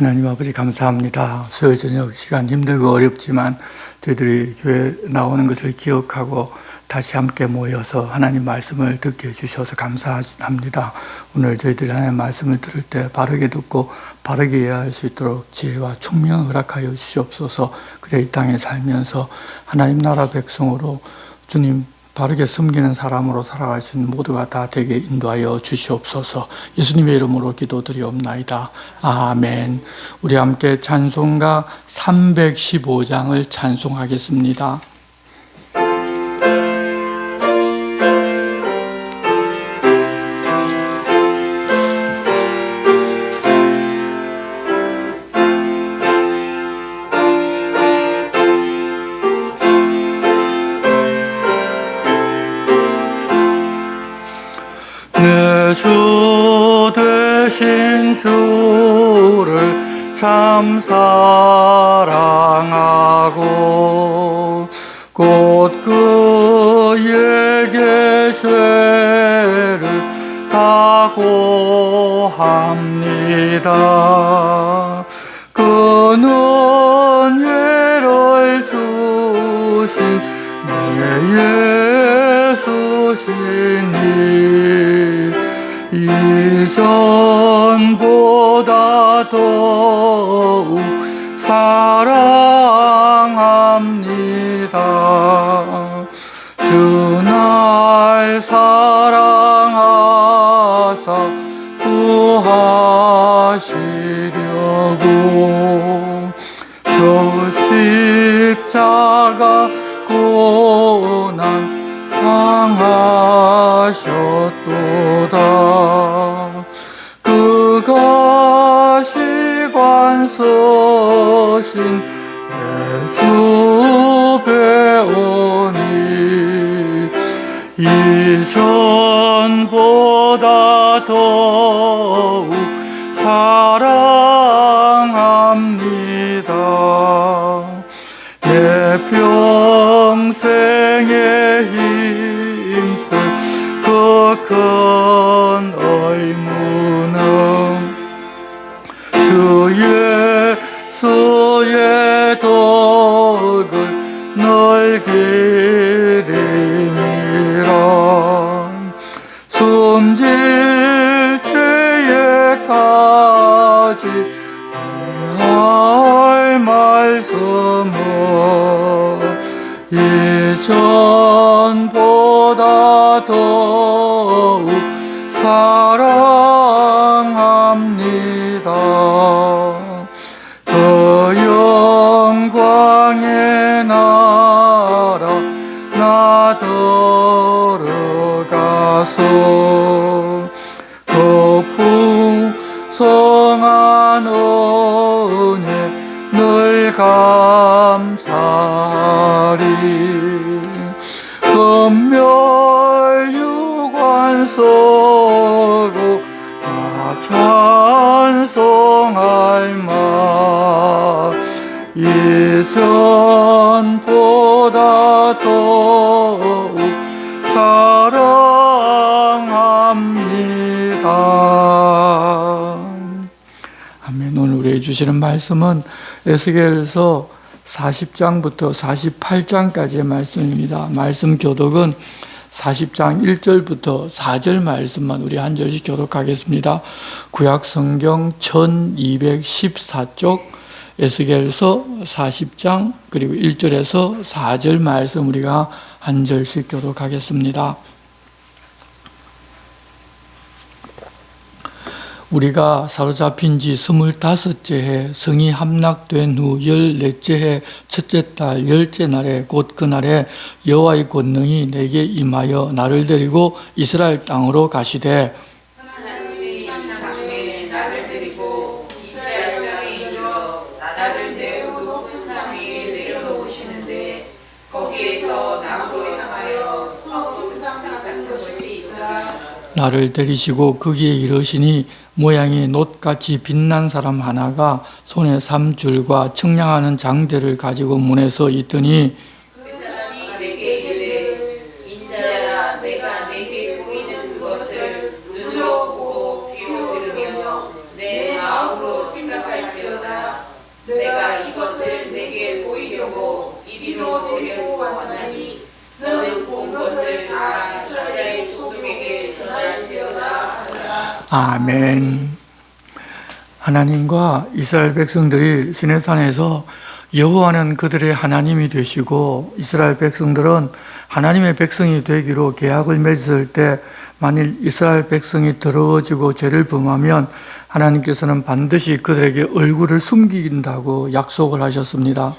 하나님 아버지 감사합니다. 수요일 저녁 시간 힘들고 어렵지만 저희들이 교회 나오는 것을 기억하고 다시 함께 모여서 하나님 말씀을 듣게 해주셔서 감사합니다. 오늘 저희들이 하나님 말씀을 들을 때 바르게 듣고 바르게 이해할 수 있도록 지혜와 총명을 허락하여 주시옵소서. 그래 이 땅에 살면서 하나님 나라 백성으로 주님 바르게 섬기는 사람으로 살아갈 수 있는 모두가 다 되게 인도하여 주시옵소서. 예수님의 이름으로 기도드리옵나이다. 아멘. 우리 함께 찬송가 315장을 찬송하겠습니다. 주 되신 주를 참 사랑하고 곧 그에게 죄를 다 고합니다. 그는 예를 주신 내 예수시니 이전보다 더욱 사랑합니다. 주 날 사랑하사 구하시려고 저 십자가 고난 당하셨도다. 그가 시관 서신 내 주 배우니 이전보다 더욱 사랑합니다. 내 평생의 힘쓸 그 큰 의무는 주 예수의 덕을 늘 기림이라. 숨질 때에까지 할 말씀은 이전보다 더욱 사랑합니다. 그 영광의 나라 나 들어가서 그 풍성한 은혜 늘 감사하리. 금멸유관 서고 나 찬송할 마. 이전보다 더욱 사랑합니다. 아멘. 오늘 우리에게 주시는 말씀은 에스겔서 40장부터 48장까지의 말씀입니다. 말씀 교독은 40장 1절부터 4절 말씀만 우리 한 절씩 교독하겠습니다. 구약 성경 1214쪽 에스겔서 40장 그리고 1절에서 4절 말씀 우리가 한 절씩 교독하겠습니다. 우리가 사로잡힌 지 25째 해 성이 함락된 후 14째 해 첫째 달 10째 날에 곧 그날에 여호와의 권능이 내게 임하여 나를 데리고 이스라엘 땅으로 가시되 하나님의 산상에 나를 데리고 이스라엘 땅에 이르러 나를 매우 높은 산 위에 내려놓으시는데 거기에서 나무로 향하여 성읍상 같은 것이 있더라. 나를 데리시고 거기에 이르시니 모양이 놋같이 빛난 사람 하나가 손에 삼줄과 청량하는 장대를 가지고 문에 서 있더니 그 사람이 내게 이르되 인자야 내가 내게 보이는 그것을 눈으로 보고 귀로 들으며 내 마음으로 생각할지어다. 아멘. 하나님과 이스라엘 백성들이 시내산에서 여호와는 그들의 하나님이 되시고 이스라엘 백성들은 하나님의 백성이 되기로 계약을 맺었을 때 만일 이스라엘 백성이 더러워지고 죄를 범하면 하나님께서는 반드시 그들에게 얼굴을 숨긴다고 약속을 하셨습니다.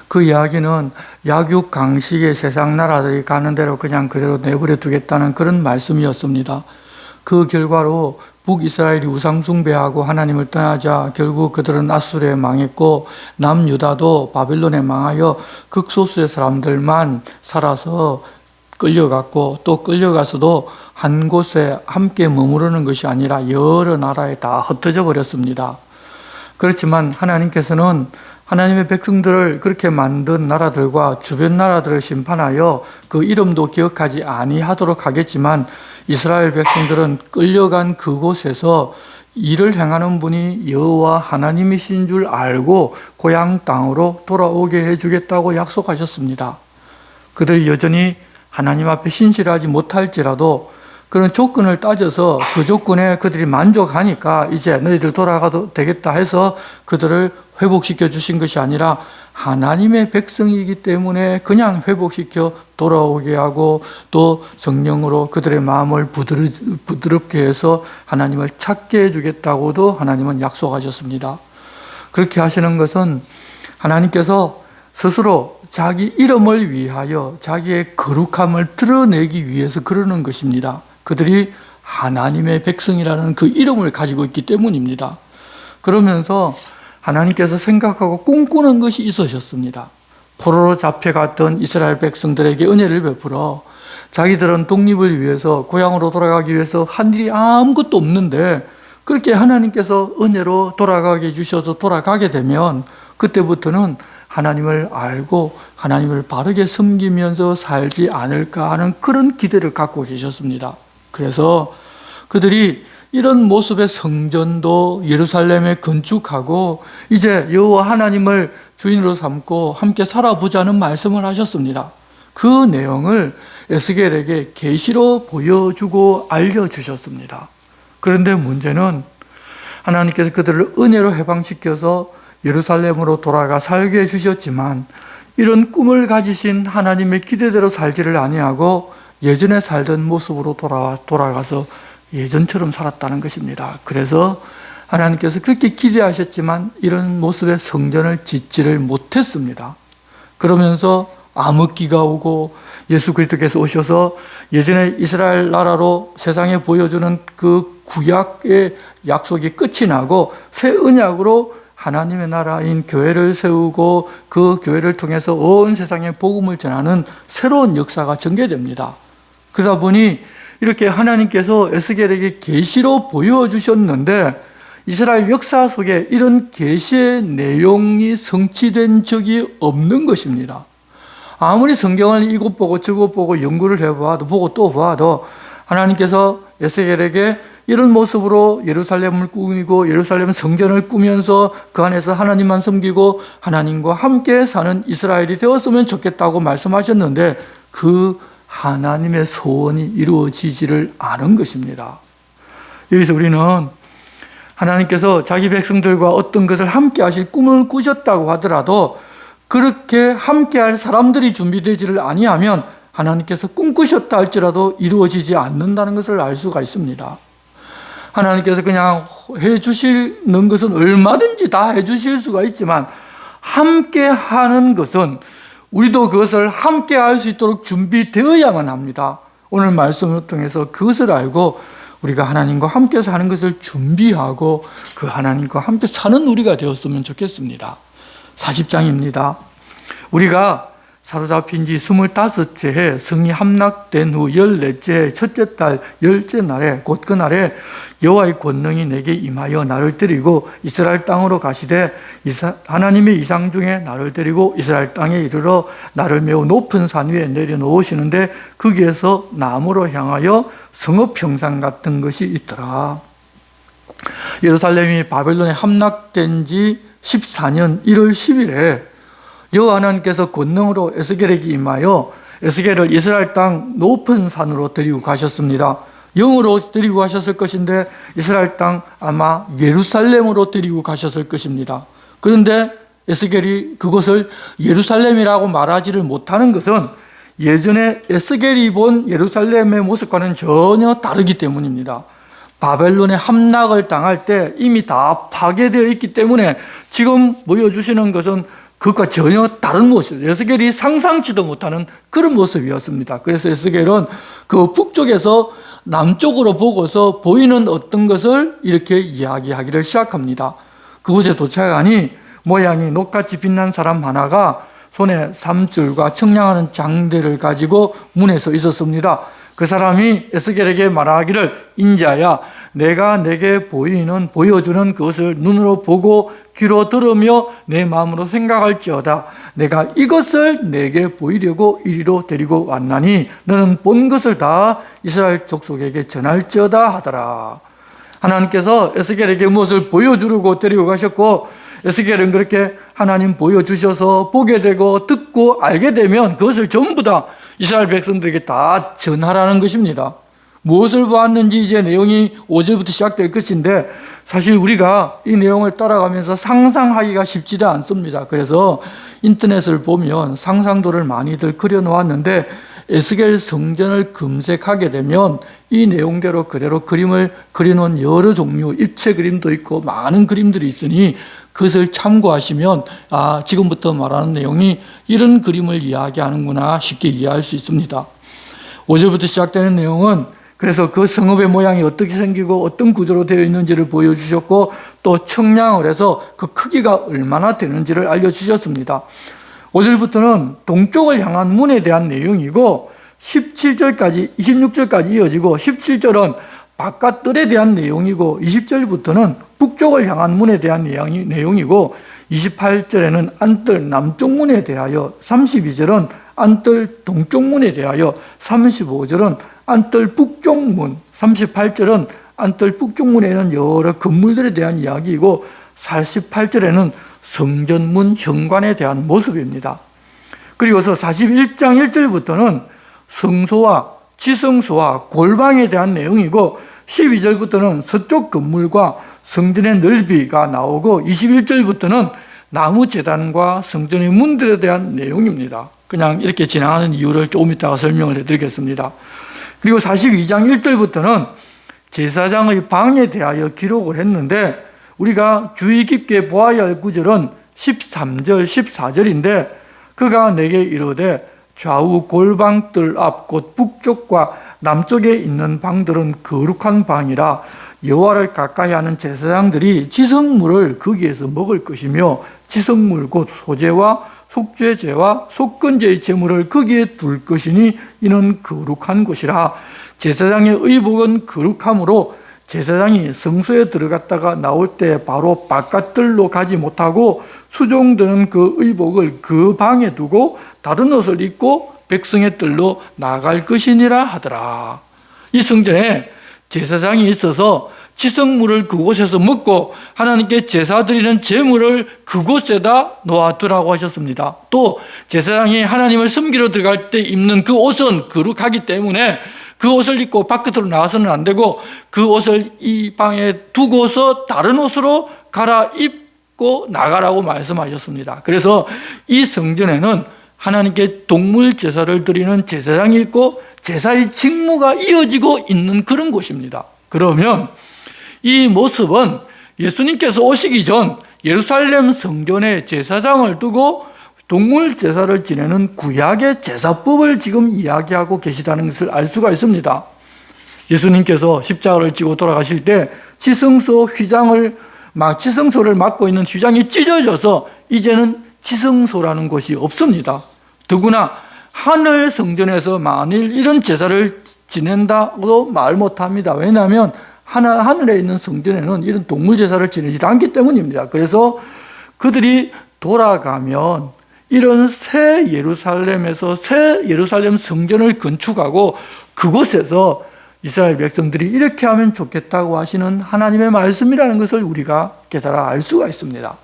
그 이야기는 약육강식의 세상 나라들이 가는 대로 그냥 그대로 내버려 두겠다는 그런 말씀이었습니다. 그 결과로 북이스라엘이 우상숭배하고 하나님을 떠나자 결국 그들은 아수르에 망했고 남유다도 바벨론에 망하여 극소수의 사람들만 살아서 끌려갔고 또 끌려가서도 한 곳에 함께 머무르는 것이 아니라 여러 나라에 다 흩어져 버렸습니다. 그렇지만 하나님께서는 하나님의 백성들을 그렇게 만든 나라들과 주변 나라들을 심판하여 그 이름도 기억하지 아니하도록 하겠지만 이스라엘 백성들은 끌려간 그곳에서 일을 행하는 분이 여호와 하나님이신 줄 알고 고향 땅으로 돌아오게 해주겠다고 약속하셨습니다. 그들이 여전히 하나님 앞에 신실하지 못할지라도 그런 조건을 따져서 그 조건에 그들이 만족하니까 이제 너희들 돌아가도 되겠다 해서 그들을 회복시켜 주신 것이 아니라 하나님의 백성이기 때문에 그냥 회복시켜 돌아오게 하고 또 성령으로 그들의 마음을 부드럽게 해서 하나님을 찾게 해주겠다고도 하나님은 약속하셨습니다. 그렇게 하시는 것은 하나님께서 스스로 자기 이름을 위하여 자기의 거룩함을 드러내기 위해서 그러는 것입니다. 그들이 하나님의 백성이라는 그 이름을 가지고 있기 때문입니다. 그러면서 하나님께서 생각하고 꿈꾸는 것이 있으셨습니다. 포로로 잡혀갔던 이스라엘 백성들에게 은혜를 베풀어 자기들은 독립을 위해서 고향으로 돌아가기 위해서 한 일이 아무것도 없는데 그렇게 하나님께서 은혜로 돌아가게 해주셔서 돌아가게 되면 그때부터는 하나님을 알고 하나님을 바르게 섬기면서 살지 않을까 하는 그런 기대를 갖고 계셨습니다. 그래서 그들이 이런 모습의 성전도 예루살렘에 건축하고 이제 여호와 하나님을 주인으로 삼고 함께 살아보자는 말씀을 하셨습니다. 그 내용을 에스겔에게 계시로 보여주고 알려주셨습니다. 그런데 문제는 하나님께서 그들을 은혜로 해방시켜서 예루살렘으로 돌아가 살게 해주셨지만 이런 꿈을 가지신 하나님의 기대대로 살지를 아니하고 예전에 살던 모습으로 돌아가서 예전처럼 살았다는 것입니다. 그래서 하나님께서 그렇게 기대하셨지만 이런 모습의 성전을 짓지를 못했습니다. 그러면서 암흑기가 오고 예수 그리스도께서 오셔서 예전에 이스라엘 나라로 세상에 보여주는 그 구약의 약속이 끝이 나고 새 언약으로 하나님의 나라인 교회를 세우고 그 교회를 통해서 온 세상에 복음을 전하는 새로운 역사가 전개됩니다. 그러다 보니 이렇게 하나님께서 에스겔에게 계시로 보여주셨는데 이스라엘 역사 속에 이런 계시의 내용이 성취된 적이 없는 것입니다. 아무리 성경을 이것 보고 저것 보고 연구를 해봐도 보고 또 봐도 하나님께서 에스겔에게 이런 모습으로 예루살렘을 꾸미고 예루살렘 성전을 꾸면서 그 안에서 하나님만 섬기고 하나님과 함께 사는 이스라엘이 되었으면 좋겠다고 말씀하셨는데 그 하나님의 소원이 이루어지지를 않은 것입니다. 여기서 우리는 하나님께서 자기 백성들과 어떤 것을 함께 하실 꿈을 꾸셨다고 하더라도 그렇게 함께 할 사람들이 준비되지를 아니하면 하나님께서 꿈꾸셨다 할지라도 이루어지지 않는다는 것을 알 수가 있습니다. 하나님께서 그냥 해주시는 것은 얼마든지 다 해주실 수가 있지만 함께 하는 것은 우리도 그것을 함께 할 수 있도록 준비되어야만 합니다. 오늘 말씀을 통해서 그것을 알고 우리가 하나님과 함께 사는 것을 준비하고 그 하나님과 함께 사는 우리가 되었으면 좋겠습니다. 40장입니다. 우리가 사로잡힌 지 25째 해 성이 함락된 후 14째 해 첫째 달 10째 날에 곧 그날에 여호와의 권능이 내게 임하여 나를 데리고 이스라엘 땅으로 가시되 하나님의 이상 중에 나를 데리고 이스라엘 땅에 이르러 나를 매우 높은 산 위에 내려놓으시는데 거기에서 나무로 향하여 성읍 형상 같은 것이 있더라. 예루살렘이 바벨론에 함락된 지 14년 1월 10일에 여호와 하나님께서 권능으로 에스겔에게 임하여 에스겔을 이스라엘 땅 높은 산으로 데리고 가셨습니다. 영으로 데리고 가셨을 것인데 이스라엘 땅 아마 예루살렘으로 데리고 가셨을 것입니다. 그런데 에스겔이 그것을 예루살렘이라고 말하지를 못하는 것은 예전에 에스겔이 본 예루살렘의 모습과는 전혀 다르기 때문입니다. 바벨론의 함락을 당할 때 이미 다 파괴되어 있기 때문에 지금 보여주시는 것은 그것과 전혀 다른 모습이에요. 에스겔이 상상치도 못하는 그런 모습이었습니다. 그래서 에스겔은 그 북쪽에서 남쪽으로 보고서 보이는 어떤 것을 이렇게 이야기하기를 시작합니다. 그곳에 도착하니 모양이 녹같이 빛난 사람 하나가 손에 삼줄과 청량하는 장대를 가지고 문에 서 있었습니다. 그 사람이 에스겔에게 말하기를 인자야 내가 내게 보여주는 그것을 눈으로 보고 귀로 들으며 내 마음으로 생각할지어다. 내가 이것을 내게 보이려고 이리로 데리고 왔나니 너는 본 것을 다 이스라엘 족속에게 전할지어다 하더라. 하나님께서 에스겔에게 무엇을 보여주려고 데리고 가셨고 에스겔은 그렇게 하나님 보여주셔서 보게 되고 듣고 알게 되면 그것을 전부 다 이스라엘 백성들에게 다 전하라는 것입니다. 무엇을 보았는지 이제 내용이 5절부터 시작될 것인데 사실 우리가 이 내용을 따라가면서 상상하기가 쉽지도 않습니다. 그래서 인터넷을 보면 상상도를 많이들 그려놓았는데 에스겔 성전을 검색하게 되면 이 내용대로 그대로 그림을 그려놓은 여러 종류 입체 그림도 있고 많은 그림들이 있으니 그것을 참고하시면 지금부터 말하는 내용이 이런 그림을 이야기하는구나 쉽게 이해할 수 있습니다. 5절부터 시작되는 내용은 그래서 그 성읍의 모양이 어떻게 생기고 어떤 구조로 되어 있는지를 보여주셨고 또 청량을 해서 그 크기가 얼마나 되는지를 알려주셨습니다. 5절부터는 동쪽을 향한 문에 대한 내용이고 17절까지 26절까지 이어지고 17절은 바깥뜰에 대한 내용이고 20절부터는 북쪽을 향한 문에 대한 내용이고 28절에는 안뜰 남쪽 문에 대하여 32절은 안뜰 동쪽 문에 대하여 35절은 안뜰 북쪽 문 38절은 안뜰 북쪽 문에는 여러 건물들에 대한 이야기이고 48절에는 성전문 현관에 대한 모습입니다. 그리고서 41장 1절부터는 성소와 지성소와 골방에 대한 내용이고 12절부터는 서쪽 건물과 성전의 넓이가 나오고 21절부터는 나무 제단과 성전의 문들에 대한 내용입니다. 그냥 이렇게 진행하는 이유를 조금 이따가 설명을 해드리겠습니다. 그리고 42장 1절부터는 제사장의 방에 대하여 기록을 했는데 우리가 주의 깊게 보아야 할 구절은 13절, 14절인데 그가 내게 이르되 좌우 골방뜰 앞 곧 북쪽과 남쪽에 있는 방들은 거룩한 방이라 여호와를 가까이 하는 제사장들이 지성물을 거기에서 먹을 것이며 지성물 곧 소제와 속죄제와 속건제의 제물을 거기에 둘 것이니 이는 거룩한 곳이라. 제사장의 의복은 거룩함으로 제사장이 성소에 들어갔다가 나올 때 바로 바깥들로 가지 못하고 수종드는 그 의복을 그 방에 두고 다른 옷을 입고 백성의 뜰로 나갈 것이니라 하더라. 이 성전에 제사장이 있어서 지성물을 그곳에서 먹고 하나님께 제사 드리는 제물을 그곳에다 놓아두라고 하셨습니다. 또 제사장이 하나님을 섬기러 들어갈 때 입는 그 옷은 거룩하기 때문에 그 옷을 입고 바깥으로 나와서는 안 되고 그 옷을 이 방에 두고서 다른 옷으로 갈아입고 나가라고 말씀하셨습니다. 그래서 이 성전에는 하나님께 동물 제사를 드리는 제사장이 있고 제사의 직무가 이어지고 있는 그런 곳입니다. 그러면 이 모습은 예수님께서 오시기 전 예루살렘 성전에 제사장을 두고 동물 제사를 지내는 구약의 제사법을 지금 이야기하고 계시다는 것을 알 수가 있습니다. 예수님께서 십자가를 지고 돌아가실 때 지성소를 맡고 있는 휘장이 찢어져서 이제는 지성소라는 곳이 없습니다. 더구나 하늘 성전에서 만일 이런 제사를 지낸다고 말 못합니다. 왜냐하면 하늘에 있는 성전에는 이런 동물 제사를 지내지 않기 때문입니다. 그래서 그들이 돌아가면 이런 새 예루살렘에서 새 예루살렘 성전을 건축하고 그곳에서 이스라엘 백성들이 이렇게 하면 좋겠다고 하시는 하나님의 말씀이라는 것을 우리가 깨달아 알 수가 있습니다.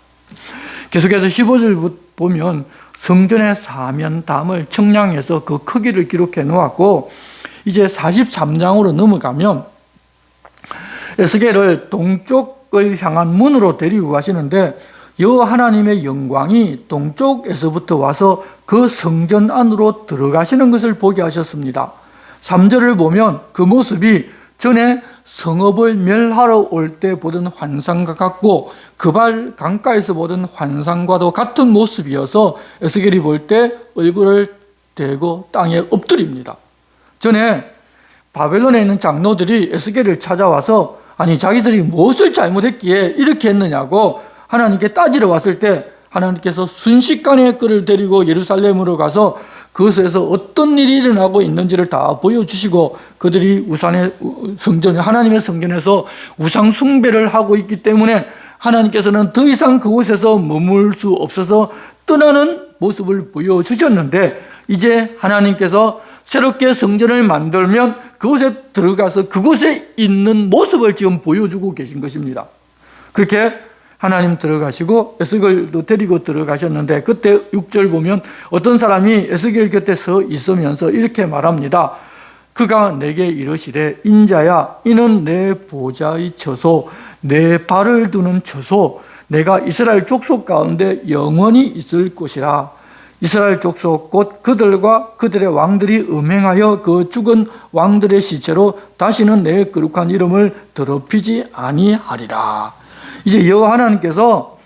계속해서 15절 보면 성전의 사면담을 청량해서 그 크기를 기록해 놓았고 이제 43장으로 넘어가면 에스겔을 동쪽을 향한 문으로 데리고 가시는데 여호와 하나님의 영광이 동쪽에서부터 와서 그 성전 안으로 들어가시는 것을 보게 하셨습니다. 3절을 보면 그 모습이 전에 성읍을 멸하러 올 때 보던 환상과 같고 그발 강가에서 보던 환상과도 같은 모습이어서 에스겔이 볼 때 얼굴을 대고 땅에 엎드립니다. 전에 바벨론에 있는 장로들이 에스겔을 찾아와서 아니 자기들이 무엇을 잘못했기에 이렇게 했느냐고 하나님께 따지러 왔을 때 하나님께서 순식간에 그를 데리고 예루살렘으로 가서 그것에서 어떤 일이 일어나고 있는지를 다 보여주시고 그들이 하나님의 성전에서 우상 숭배를 하고 있기 때문에 하나님께서는 더 이상 그곳에서 머물 수 없어서 떠나는 모습을 보여주셨는데 이제 하나님께서 새롭게 성전을 만들면 그곳에 들어가서 그곳에 있는 모습을 지금 보여주고 계신 것입니다. 그렇게 하나님 들어가시고 에스겔도 데리고 들어가셨는데 그때 6절 보면 어떤 사람이 에스겔 곁에 서 있으면서 이렇게 말합니다. 그가 내게 이르시되 인자야 이는 내 보좌의 처소 내 발을 두는 처소 내가 이스라엘 족속 가운데 영원히 있을 곳이라. 이스라엘 족속 곧 그들과 그들의 왕들이 음행하여 그 죽은 왕들의 시체로 다시는 내 거룩한 이름을 더럽히지 아니하리라. 이제 여호와 하나님께서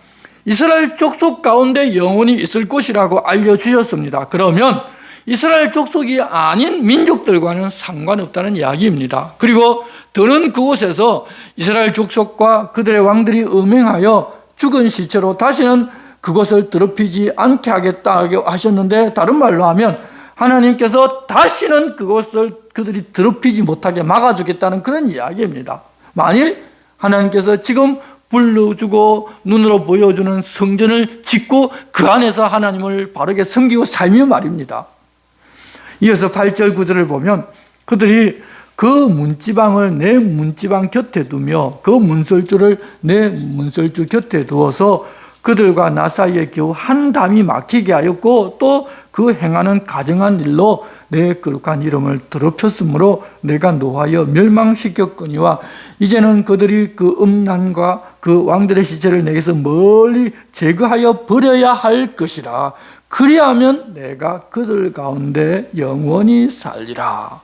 이스라엘 족속 가운데 영원히 있을 곳이라고 알려주셨습니다. 그러면 이스라엘 족속이 아닌 민족들과는 상관없다는 이야기입니다. 그리고 더는 그곳에서 이스라엘 족속과 그들의 왕들이 음행하여 죽은 시체로 다시는 그것을 더럽히지 않게 하겠다고 하셨는데 다른 말로 하면 하나님께서 다시는 그것을 그들이 더럽히지 못하게 막아주겠다는 그런 이야기입니다. 만일 하나님께서 지금 불러주고 눈으로 보여주는 성전을 짓고 그 안에서 하나님을 바르게 섬기고 살면 말입니다. 이어서 8절 9절을 보면 그들이 그 문지방을 내 문지방 곁에 두며 그 문설주를 내 문설주 곁에 두어서 그들과 나 사이에 겨우 한 담이 막히게 하였고 또 그 행하는 가증한 일로 내 거룩한 이름을 더럽혔으므로 내가 노하여 멸망시켰거니와 이제는 그들이 그 음란과 그 왕들의 시체를 내게서 멀리 제거하여 버려야 할 것이라. 그리하면 내가 그들 가운데 영원히 살리라.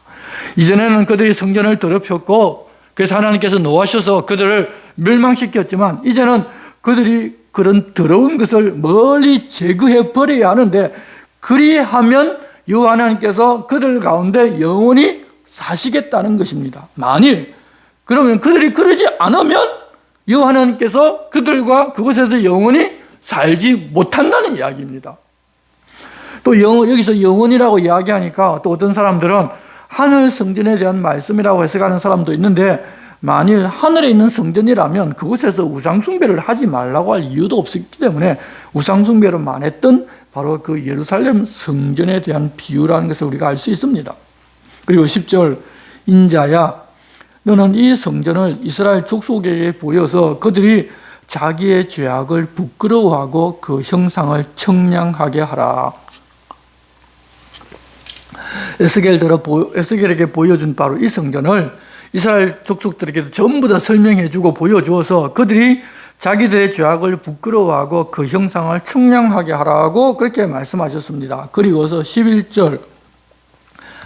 이전에는 그들이 성전을 더럽혔고 그래서 하나님께서 노하셔서 그들을 멸망시켰지만 이제는 그들이 그런 더러운 것을 멀리 제거해 버려야 하는데 그리하면 여호와 하나님께서 그들 가운데 영원히 사시겠다는 것입니다. 만일 그러면 그들이 그러지 않으면 여호와 하나님께서 그들과 그곳에서 영원히 살지 못한다는 이야기입니다. 또 여기서 영원이라고 이야기하니까 또 어떤 사람들은 하늘 성전에 대한 말씀이라고 해석하는 사람도 있는데 만일 하늘에 있는 성전이라면 그곳에서 우상숭배를 하지 말라고 할 이유도 없었기 때문에 우상숭배를 만했던 바로 그 예루살렘 성전에 대한 비유라는 것을 우리가 알 수 있습니다. 그리고 10절 인자야 너는 이 성전을 이스라엘 족속에게 보여서 그들이 자기의 죄악을 부끄러워하고 그 형상을 청량하게 하라. 에스겔에게 보여준 바로 이 성전을 이스라엘 족속들에게도 전부 다 설명해주고 보여주어서 그들이 자기들의 죄악을 부끄러워하고 그 형상을 청량하게 하라고 그렇게 말씀하셨습니다. 그리고서 11절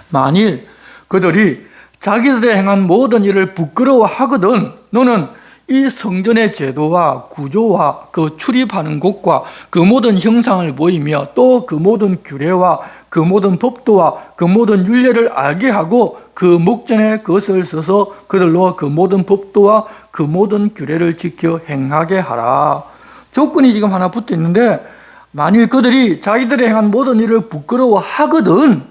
만일 그들이 자기들의 행한 모든 일을 부끄러워하거든 너는 이 성전의 제도와 구조와 그 출입하는 곳과 그 모든 형상을 보이며 또 그 모든 규례와 그 모든 법도와 그 모든 율례를 알게 하고 그 목전에 그것을 써서 그들로 그 모든 법도와 그 모든 규례를 지켜 행하게 하라. 조건이 지금 하나 붙어 있는데 만일 그들이 자기들이 행한 모든 일을 부끄러워하거든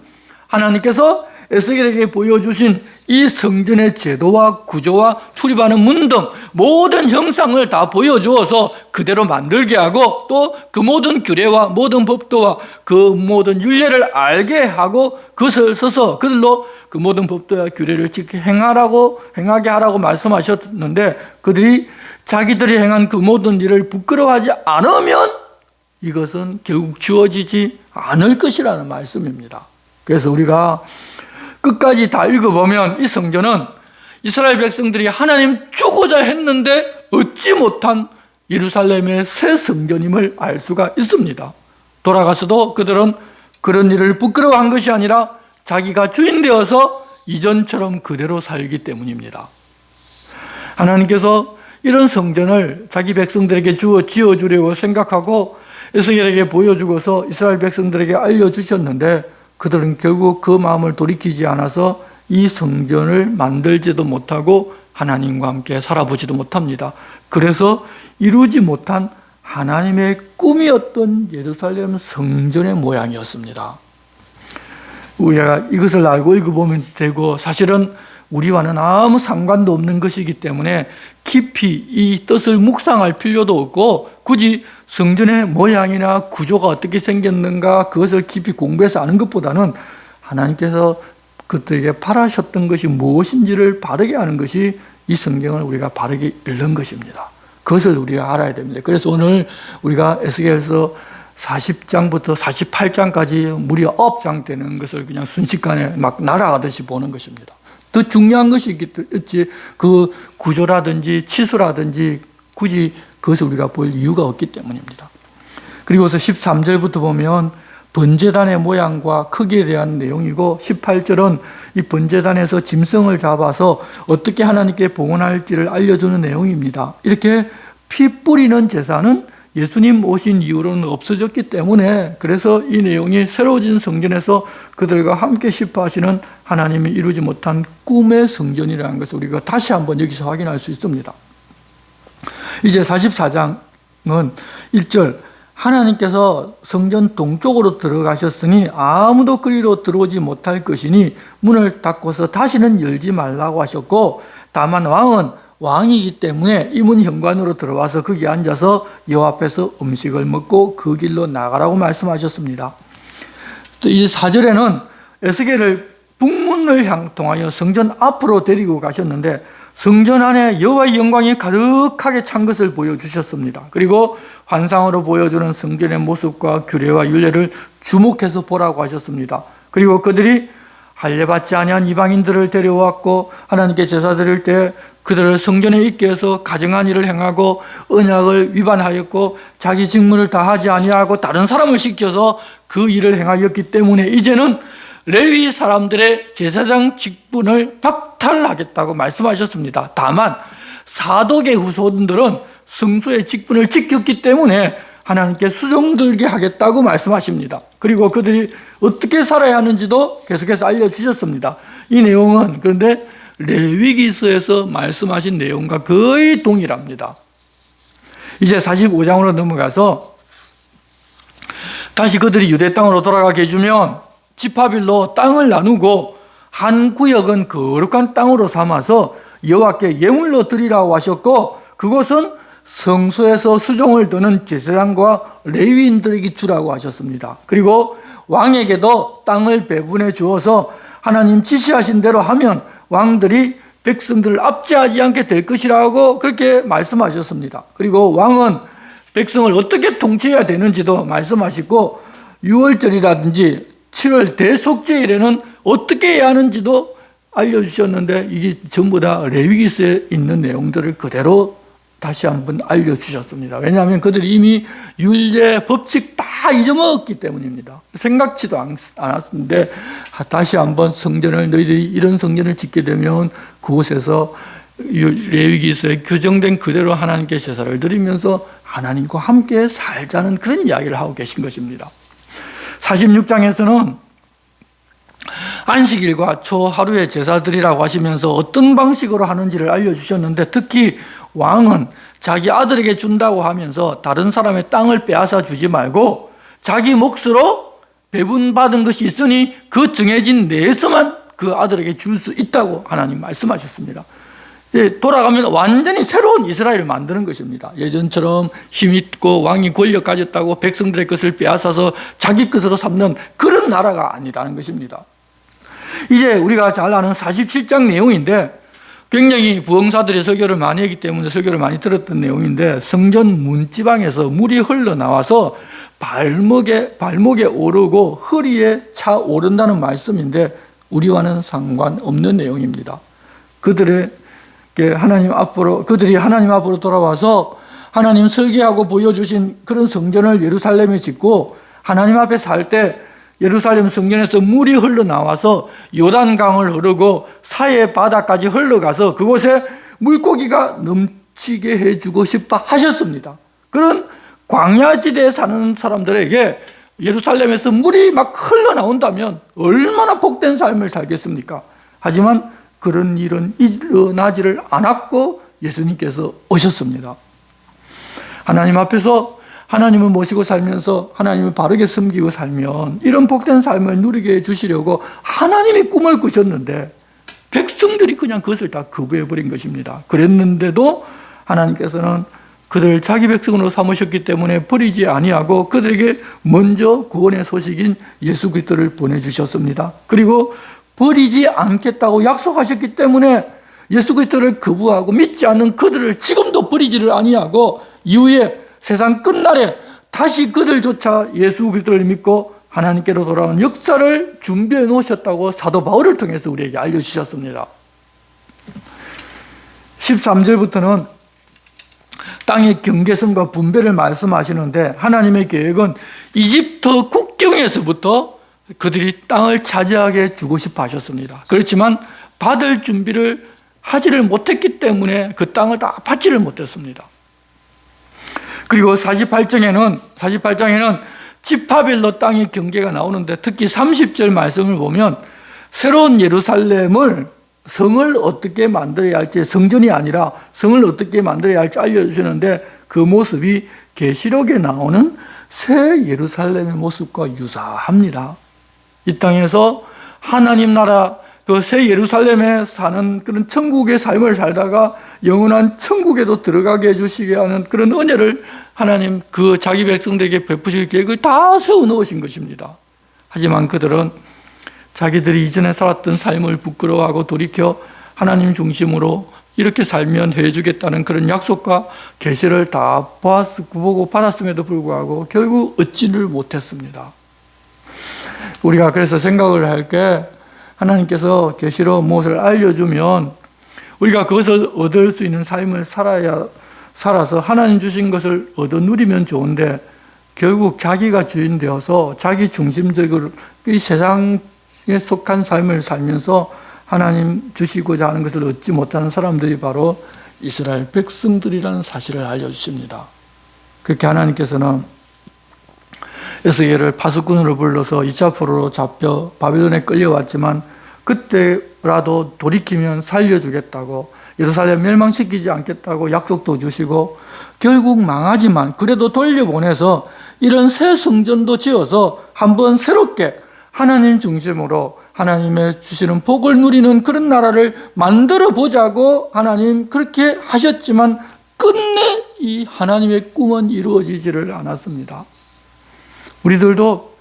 하나님께서 에스겔에게 보여주신 이 성전의 제도와 구조와 출입하는 문 등 모든 형상을 다 보여주어서 그대로 만들게 하고 또 그 모든 규례와 모든 법도와 그 모든 율례를 알게 하고 그것을 써서 그들로 그 모든 법도와 규례를 지켜 행하게 하라고 말씀하셨는데 그들이 자기들이 행한 그 모든 일을 부끄러워하지 않으면 이것은 결국 지워지지 않을 것이라는 말씀입니다. 그래서 우리가 끝까지 다 읽어보면 이 성전은 이스라엘 백성들이 하나님 주고자 했는데 얻지 못한 예루살렘의 새 성전임을 알 수가 있습니다. 돌아가서도 그들은 그런 일을 부끄러워한 것이 아니라 자기가 주인 되어서 이전처럼 그대로 살기 때문입니다. 하나님께서 이런 성전을 자기 백성들에게 지어주려고 생각하고 에스겔에게 보여주고서 이스라엘 백성들에게 알려주셨는데 그들은 결국 그 마음을 돌이키지 않아서 이 성전을 만들지도 못하고 하나님과 함께 살아보지도 못합니다. 그래서 이루지 못한 하나님의 꿈이었던 예루살렘 성전의 모양이었습니다. 우리가 이것을 알고 읽어보면 되고, 사실은 우리와는 아무 상관도 없는 것이기 때문에 깊이 이 뜻을 묵상할 필요도 없고, 굳이 성전의 모양이나 구조가 어떻게 생겼는가 그것을 깊이 공부해서 아는 것보다는 하나님께서 그들에게 바라셨던 것이 무엇인지를 바르게 아는 것이 이 성경을 우리가 바르게 읽는 것입니다. 그것을 우리가 알아야 됩니다. 그래서 오늘 우리가 에스겔서 40장부터 48장까지 무려 9장 되는 것을 그냥 순식간에 막 날아가듯이 보는 것입니다. 더 중요한 것이 있지, 그 구조라든지 치수라든지 굳이 그것을 우리가 볼 이유가 없기 때문입니다. 그리고서 13절부터 보면 번제단의 모양과 크기에 대한 내용이고, 18절은 이 번제단에서 짐승을 잡아서 어떻게 하나님께 봉헌할지를 알려주는 내용입니다. 이렇게 피 뿌리는 제사는 예수님 오신 이후로는 없어졌기 때문에, 그래서 이 내용이 새로워진 성전에서 그들과 함께 싶어하시는 하나님이 이루지 못한 꿈의 성전이라는 것을 우리가 다시 한번 여기서 확인할 수 있습니다. 이제 44장은 1절, 하나님께서 성전 동쪽으로 들어가셨으니 아무도 그리로 들어오지 못할 것이니 문을 닫고서 다시는 열지 말라고 하셨고, 다만 왕은 왕이기 때문에 이 문 현관으로 들어와서 거기 앉아서 여호와 앞에서 음식을 먹고 그 길로 나가라고 말씀하셨습니다. 또 이 4절에는 에스겔을 북문을 통하여 성전 앞으로 데리고 가셨는데 성전 안에 여호와의 영광이 가득하게 찬 것을 보여주셨습니다. 그리고 환상으로 보여주는 성전의 모습과 규례와 율례를 주목해서 보라고 하셨습니다. 그리고 그들이 할례받지 아니한 이방인들을 데려왔고 하나님께 제사 드릴 때 그들을 성전에 있게 해서 가증한 일을 행하고 언약을 위반하였고 자기 직무를 다하지 아니하고 다른 사람을 시켜서 그 일을 행하였기 때문에 이제는 레위 사람들의 제사장 직분을 박탈하겠다고 말씀하셨습니다. 다만 사독의 후손들은 성소의 직분을 지켰기 때문에 하나님께 수종들게 하겠다고 말씀하십니다. 그리고 그들이 어떻게 살아야 하는지도 계속해서 알려주셨습니다. 이 내용은 그런데 레위기서에서 말씀하신 내용과 거의 동일합니다. 이제 45장으로 넘어가서 다시 그들이 유대 땅으로 돌아가게 해주면 지파별로 땅을 나누고 한 구역은 거룩한 땅으로 삼아서 여호와께 예물로 드리라고 하셨고, 그것은 성소에서 수종을 드는 제사장과 레위인들에게 주라고 하셨습니다. 그리고 왕에게도 땅을 배분해 주어서 하나님 지시하신 대로 하면 왕들이 백성들을 압제하지 않게 될 것이라고 그렇게 말씀하셨습니다. 그리고 왕은 백성을 어떻게 통치해야 되는지도 말씀하시고 6월절이라든지 7월 대속죄일에는 어떻게 해야 하는지도 알려주셨는데 이게 전부 다 레위기서에 있는 내용들을 그대로 다시 한번 알려주셨습니다. 왜냐하면 그들이 이미 율례, 법칙 다 잊어먹었기 때문입니다. 생각지도 않았는데 다시 한번 성전을, 너희들이 이런 성전을 짓게 되면 그곳에서 레위기서에 규정된 그대로 하나님께 제사를 드리면서 하나님과 함께 살자는 그런 이야기를 하고 계신 것입니다. 46장에서는 안식일과 초하루의 제사드리라고 하시면서 어떤 방식으로 하는지를 알려주셨는데, 특히 왕은 자기 아들에게 준다고 하면서 다른 사람의 땅을 빼앗아 주지 말고 자기 몫으로 배분받은 것이 있으니 그 정해진 내에서만 그 아들에게 줄 수 있다고 하나님 말씀하셨습니다. 돌아가면 완전히 새로운 이스라엘을 만드는 것입니다. 예전처럼 힘있고 왕이 권력 가졌다고 백성들의 것을 빼앗아서 자기 것으로 삼는 그런 나라가 아니라는 것입니다. 이제 우리가 잘 아는 47장 내용인데, 굉장히 부흥사들이 설교를 많이 했기 때문에 설교를 많이 들었던 내용인데, 성전 문지방에서 물이 흘러나와서 발목에 오르고 허리에 차 오른다는 말씀인데, 우리와는 상관없는 내용입니다. 그들이 하나님 앞으로 돌아와서 하나님 설계하고 보여주신 그런 성전을 예루살렘에 짓고 하나님 앞에 살 때 예루살렘 성전에서 물이 흘러나와서 요단강을 흐르고 사해 바다까지 흘러가서 그곳에 물고기가 넘치게 해주고 싶어 하셨습니다. 그런 광야지대에 사는 사람들에게 예루살렘에서 물이 막 흘러나온다면 얼마나 복된 삶을 살겠습니까? 하지만 그런 일은 일어나지를 않았고 예수님께서 오셨습니다. 하나님 앞에서 하나님을 모시고 살면서 하나님을 바르게 섬기고 살면 이런 복된 삶을 누리게 해주시려고 하나님이 꿈을 꾸셨는데 백성들이 그냥 그것을 다 거부해버린 것입니다. 그랬는데도 하나님께서는 그들을 자기 백성으로 삼으셨기 때문에 버리지 아니하고 그들에게 먼저 구원의 소식인 예수 그리스도를 보내주셨습니다. 그리고 버리지 않겠다고 약속하셨기 때문에 예수 그리스도를 거부하고 믿지 않는 그들을 지금도 버리지를 아니하고 이후에 세상 끝날에 다시 그들조차 예수 그리스도를 믿고 하나님께로 돌아오는 역사를 준비해 놓으셨다고 사도 바울을 통해서 우리에게 알려주셨습니다. 13절부터는 땅의 경계선과 분배를 말씀하시는데 하나님의 계획은 이집트 국경에서부터 그들이 땅을 차지하게 주고 싶어 하셨습니다. 그렇지만 받을 준비를 하지를 못했기 때문에 그 땅을 다 받지를 못했습니다. 그리고 48장에는 지파별로 땅의 경계가 나오는데 특히 30절 말씀을 보면 새로운 예루살렘을 성을 어떻게 만들어야 할지, 성전이 아니라 성을 어떻게 만들어야 할지 알려주시는데 그 모습이 계시록에 나오는 새 예루살렘의 모습과 유사합니다. 이 땅에서 하나님 나라 그 새 예루살렘에 사는 그런 천국의 삶을 살다가 영원한 천국에도 들어가게 해주시게 하는 그런 은혜를 하나님 그 자기 백성들에게 베푸실 계획을 다 세워 놓으신 것입니다. 하지만 그들은 자기들이 이전에 살았던 삶을 부끄러워하고 돌이켜 하나님 중심으로 이렇게 살면 해주겠다는 그런 약속과 계시를 다 보고 받았음에도 불구하고 결국 얻지를 못했습니다. 우리가 그래서 생각을 할 게 하나님께서 계시로 무엇을 알려주면 우리가 그것을 얻을 수 있는 삶을 살아서 하나님 주신 것을 얻어 누리면 좋은데 결국 자기가 주인 되어서 자기 중심적으로 이 세상에 속한 삶을 살면서 하나님 주시고자 하는 것을 얻지 못하는 사람들이 바로 이스라엘 백성들이라는 사실을 알려주십니다. 그렇게 하나님께서는 에스겔을 파수꾼으로 불러서 2차 포로로 잡혀 바빌론에 끌려왔지만 그때라도 돌이키면 살려주겠다고 예루살렘 멸망시키지 않겠다고 약속도 주시고 결국 망하지만 그래도 돌려보내서 이런 새 성전도 지어서 한번 새롭게 하나님 중심으로 하나님의 주시는 복을 누리는 그런 나라를 만들어 보자고 하나님 그렇게 하셨지만 끝내 이 하나님의 꿈은 이루어지지를 않았습니다. 우리들도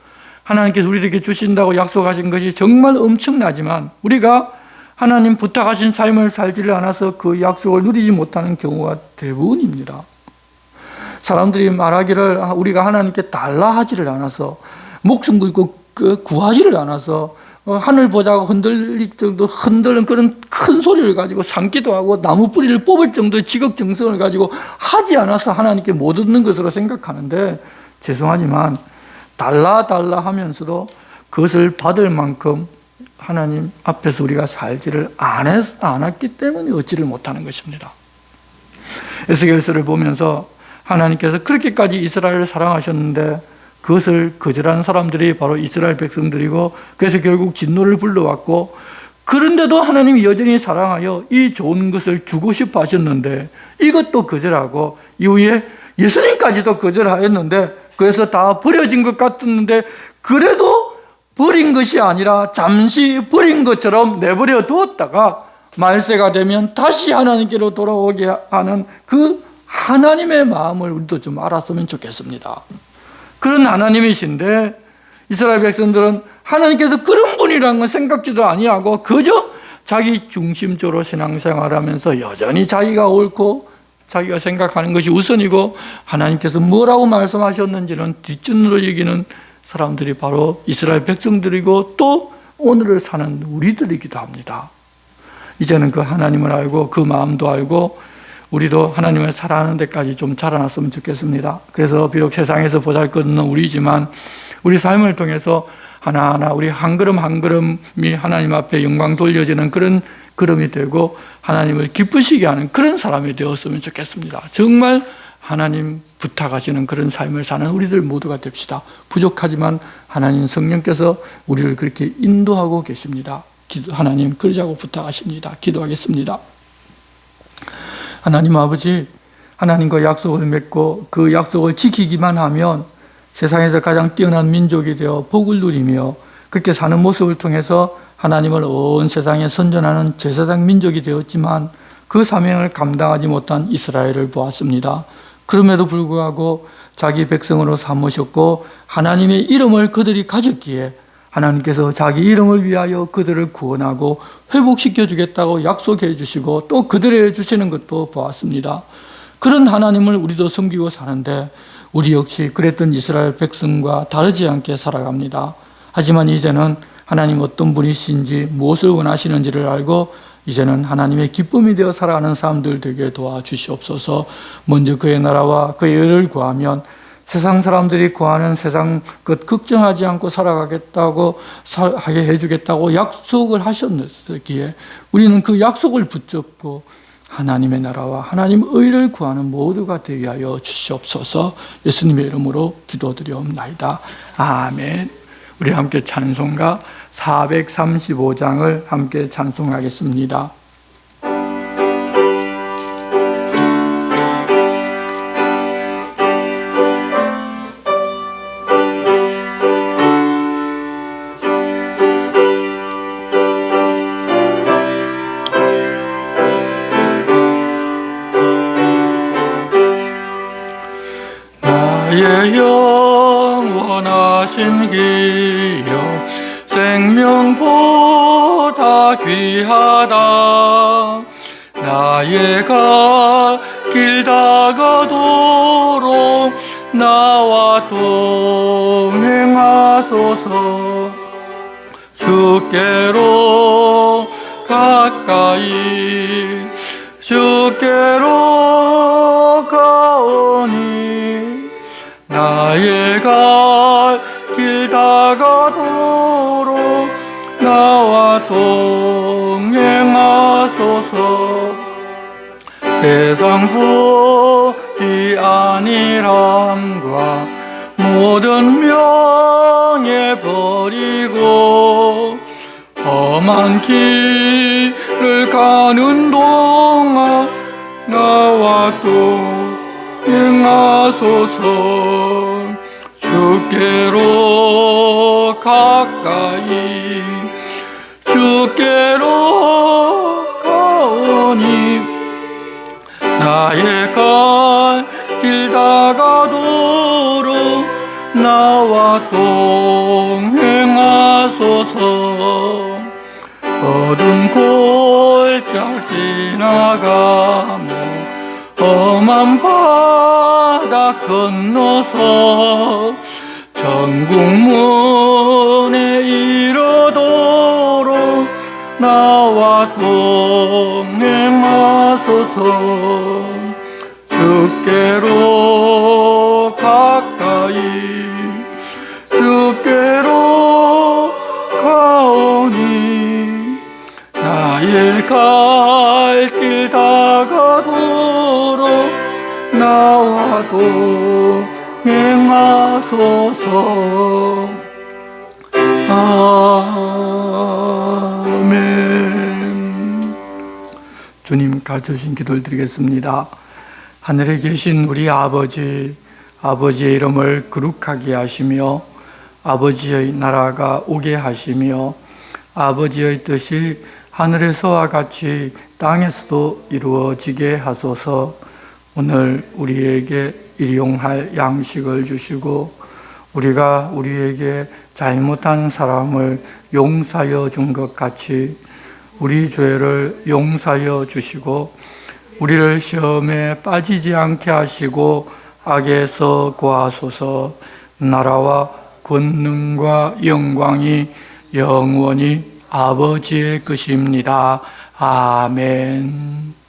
하나님께서 우리에게 주신다고 약속하신 것이 정말 엄청나지만 우리가 하나님 부탁하신 삶을 살지를 않아서 그 약속을 누리지 못하는 경우가 대부분입니다. 사람들이 말하기를 우리가 하나님께 달라 하지를 않아서 목숨 걸고 구하지를 않아서 하늘 보자고 흔들릴 정도 흔들는 그런 큰 소리를 가지고 삼기도 하고 나무 뿌리를 뽑을 정도의 지극정성을 가지고 하지 않아서 하나님께 못 얻는 것으로 생각하는데 죄송하지만 달라 하면서도 그것을 받을 만큼 하나님 앞에서 우리가 살지를 않았기 때문에 얻지를 못하는 것입니다. 에스겔서를 보면서 하나님께서 그렇게까지 이스라엘을 사랑하셨는데 그것을 거절하는 사람들이 바로 이스라엘 백성들이고 그래서 결국 진노를 불러왔고 그런데도 하나님이 여전히 사랑하여 이 좋은 것을 주고 싶어 하셨는데 이것도 거절하고 이후에 예수님까지도 거절하였는데 그래서 다 버려진 것 같았는데 그래도 버린 것이 아니라 잠시 버린 것처럼 내버려 두었다가 말세가 되면 다시 하나님께로 돌아오게 하는 그 하나님의 마음을 우리도 좀 알았으면 좋겠습니다. 그런 하나님이신데 이스라엘 백성들은 하나님께서 그런 분이라는 건 생각지도 아니하고 그저 자기 중심적으로 신앙생활하면서 여전히 자기가 옳고 자기가 생각하는 것이 우선이고 하나님께서 뭐라고 말씀하셨는지는 뒷전으로 여기는 사람들이 바로 이스라엘 백성들이고 또 오늘을 사는 우리들이기도 합니다. 이제는 그 하나님을 알고 그 마음도 알고 우리도 하나님을 사랑하는 데까지 좀 자라났으면 좋겠습니다. 그래서 비록 세상에서 보잘것없는 우리지만 우리 삶을 통해서 하나하나 우리 한 걸음 한 걸음이 하나님 앞에 영광 돌려지는 그런 걸음이 되고 하나님을 기쁘시게 하는 그런 사람이 되었으면 좋겠습니다. 정말 하나님 부탁하시는 그런 삶을 사는 우리들 모두가 됩시다. 부족하지만 하나님 성령께서 우리를 그렇게 인도하고 계십니다. 하나님 그러자고 부탁하십니다. 기도하겠습니다. 하나님 아버지, 하나님과 약속을 맺고 그 약속을 지키기만 하면 세상에서 가장 뛰어난 민족이 되어 복을 누리며 그렇게 사는 모습을 통해서 하나님을 온 세상에 선전하는 제사장 민족이 되었지만 그 사명을 감당하지 못한 이스라엘을 보았습니다. 그럼에도 불구하고 자기 백성으로 삼으셨고 하나님의 이름을 그들이 가졌기에 하나님께서 자기 이름을 위하여 그들을 구원하고 회복시켜 주겠다고 약속해 주시고 또 그들에게 주시는 것도 보았습니다. 그런 하나님을 우리도 섬기고 사는데 우리 역시 그랬던 이스라엘 백성과 다르지 않게 살아갑니다. 하지만 이제는 하나님 어떤 분이신지 무엇을 원하시는지를 알고 이제는 하나님의 기쁨이 되어 살아가는 사람들 되게 도와주시옵소서. 먼저 그의 나라와 그의 의를 구하면 세상 사람들이 구하는 세상 것 걱정하지 않고 살아가겠다고 하게 해주겠다고 약속을 하셨기에 우리는 그 약속을 붙잡고 하나님의 나라와 하나님의 의를 구하는 모두가 되게 하여 주시옵소서. 예수님의 이름으로 기도드리옵나이다. 아멘. 우리 함께 찬송가 435장을 함께 찬송하겠습니다. 나의 영원하신 기업 생명보다 귀하다. 나의 갈 길 다가도록 나와 동행하소서. 주께로 가까이 주께로 가오니 나의 갈 길 다가도록 나와 동행하소서. 세상 복이 아니람과 모든 명예 버리고 험한 길을 가는 동안 나와 동행하소서. 주께로 가까이 주께로 가오니 나의 갈 길 다가도록 나와 동행하소서. 어두운 골짜 지나가며 험한 바다 건너서 천국 문에 이르도록 나와 동행하소서. 주께로 가까이 주께로 가오니 나의 갈 길 다가도록 나와 동행하소서. 아멘. 주님 가르쳐주신 기도를 드리겠습니다. 하늘에 계신 우리 아버지, 아버지의 이름을 거룩하게 하시며 아버지의 나라가 오게 하시며 아버지의 뜻이 하늘에서와 같이 땅에서도 이루어지게 하소서. 오늘 우리에게 일용할 양식을 주시고 우리가 우리에게 잘못한 사람을 용서하여 준 것 같이 우리 죄를 용서하여 주시고 우리를 시험에 빠지지 않게 하시고 악에서 구하소서. 나라와 권능과 영광이 영원히 아버지의 것입니다. 아멘.